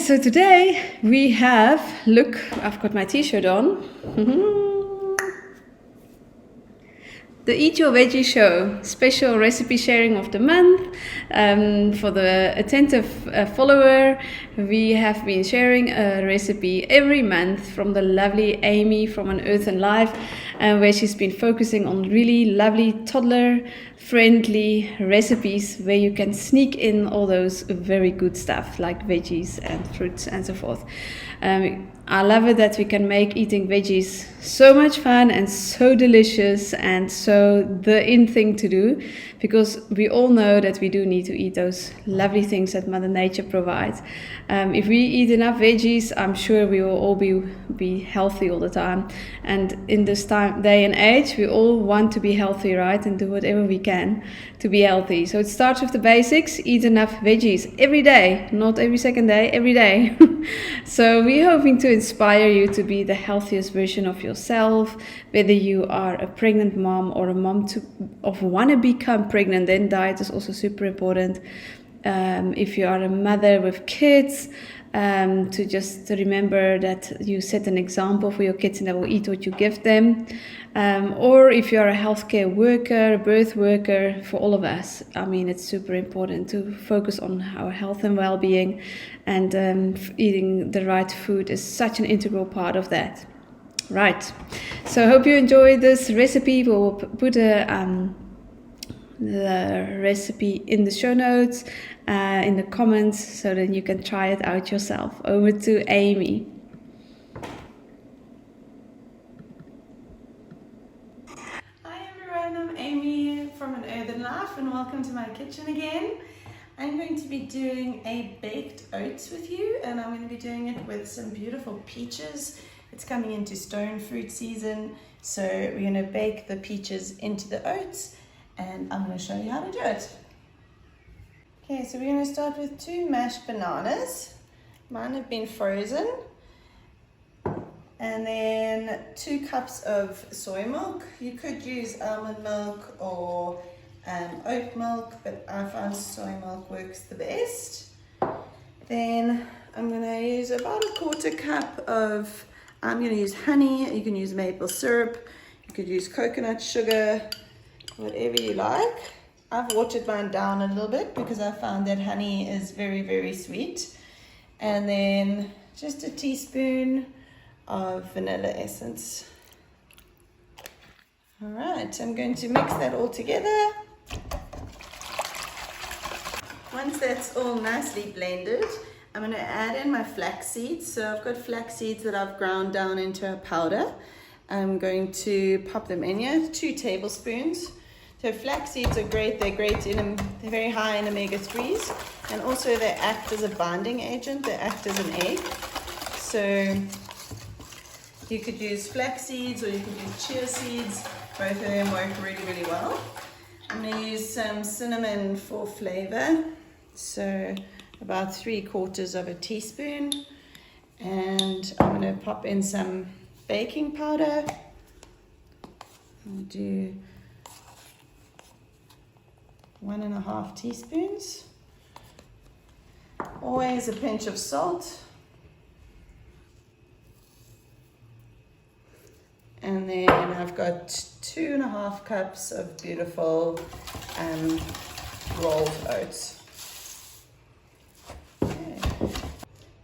so today we have, look, I've got my t-shirt on. The Eat Your Veggie Show, special recipe sharing of the month. For the attentive follower, we have been sharing a recipe every month from the lovely Amy from An Earthen Life, where she's been focusing on really lovely toddler-friendly recipes where you can sneak in all those very good stuff like veggies and fruits and so forth. I love it that we can make eating veggies so much fun and so delicious and so the in thing to do, because we all know that we do need to eat those lovely things that Mother Nature provides. If we eat enough veggies, I'm sure we will all be healthy all the time. And in this day and age, we all want to be healthy, right? And do whatever we can to be healthy. So it starts with the basics. Eat enough veggies every day, not every second day, every day. So we're hoping to inspire you to be the healthiest version of yourself, whether you are a pregnant mom or a mom of want to become pregnant. Then diet is also super important. If you are a mother with kids, to just remember that you set an example for your kids and they will eat what you give them. Or if you are a healthcare worker, a birth worker, for all of us, I mean, it's super important to focus on our health and well-being, and eating the right food is such an integral part of that. Right, so I hope you enjoy this recipe. We'll put the recipe in the show notes, in the comments, so that you can try it out yourself. Over to Amy. Hi everyone, I'm Amy from An Earthen Life and welcome to my kitchen again. I'm going to be doing a baked oats with you, and I'm going to be doing it with some beautiful peaches. It's coming into stone fruit season, so we're going to bake the peaches into the oats, and I'm going to show you how to do it. Okay, so we're going to start with 2 mashed bananas. Mine have been frozen. And then 2 cups of soy milk. You could use almond milk or oat milk, but I found soy milk works the best. Then I'm going to use about 1/4 cup of, I'm going to use honey. You can use maple syrup. You could use coconut sugar, whatever you like. I've watered mine down a little bit because I found that honey is very, very sweet. And then just a teaspoon of vanilla essence. All right, I'm going to mix that all together. Once that's all nicely blended, I'm going to add in my flax seeds. So I've got flax seeds that I've ground down into a powder. I'm going to pop them in here, 2 tablespoons. So flax seeds are great. They're they're very high in omega-3s, and also they act as a binding agent. They act as an egg. So you could use flax seeds or you could use chia seeds. Both of them work really, really well. I'm going to use some cinnamon for flavor. So about 3/4 teaspoon. And I'm going to pop in some baking powder. I'll do 1.5 teaspoons. Always a pinch of salt. And then I've got 2.5 cups of beautiful rolled oats. Okay.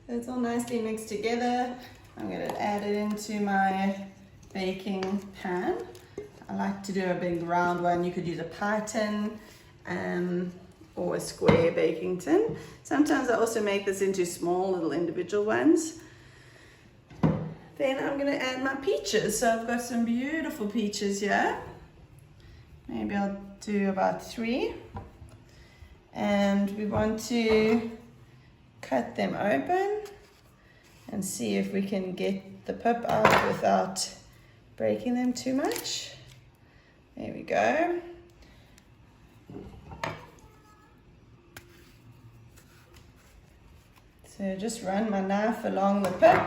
It's all nicely mixed together. I'm going to add it into my baking pan. I like to do a big round one. You could use a pie tin or a square baking tin. Sometimes I also make this into small little individual ones. Then I'm going to add my peaches. So I've got some beautiful peaches here. Maybe I'll do about 3. And we want to cut them open and see if we can get the pip out without breaking them too much. There we go. So just run my knife along the pip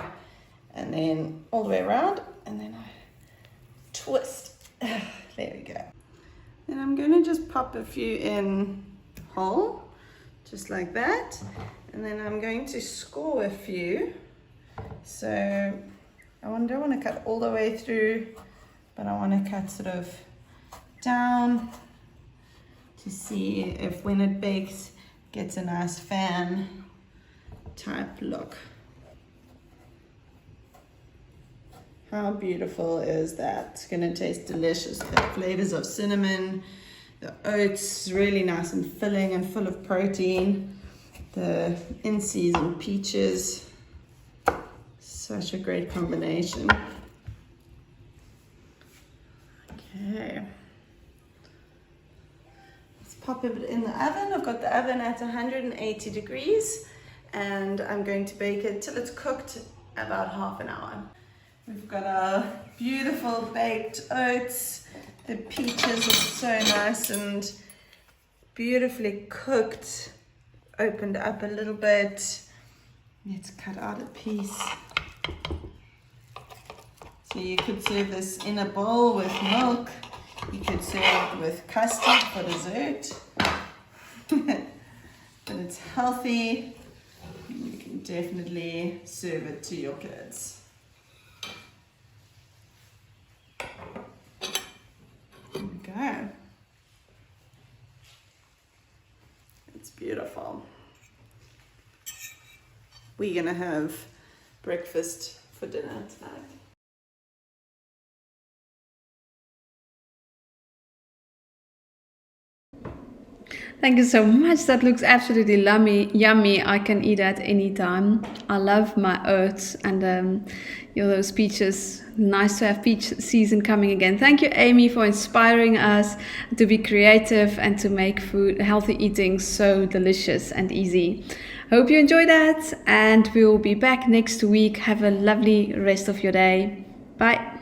and then all the way around, and then I twist. There we go. Then I'm going to just pop a few in whole, just like that. And then I'm going to score a few. So I don't want to cut all the way through, but I want to cut sort of down to see if when it bakes, it gets a nice fan type look. How beautiful is that? It's going to taste delicious. The flavors of cinnamon, the oats, really nice and filling and full of protein. The in-season peaches, such a great combination. Okay. Let's pop it in the oven. I've got the oven at 180 degrees and I'm going to bake it till it's cooked about half an hour. We've got our beautiful baked oats. The peaches are so nice and beautifully cooked. Opened up a little bit. Let's cut out a piece. So you could serve this in a bowl with milk. You could serve it with custard for dessert. But it's healthy. You can definitely serve it to your kids. There we go. It's beautiful. We're gonna have breakfast for dinner tonight. Thank you so much. That looks absolutely yummy. I can eat at any time. I love my oats and those peaches. Nice to have peach season coming again. Thank you, Amy, for inspiring us to be creative and to make food, healthy eating so delicious and easy. Hope you enjoy that, and we will be back next week. Have a lovely rest of your day. Bye.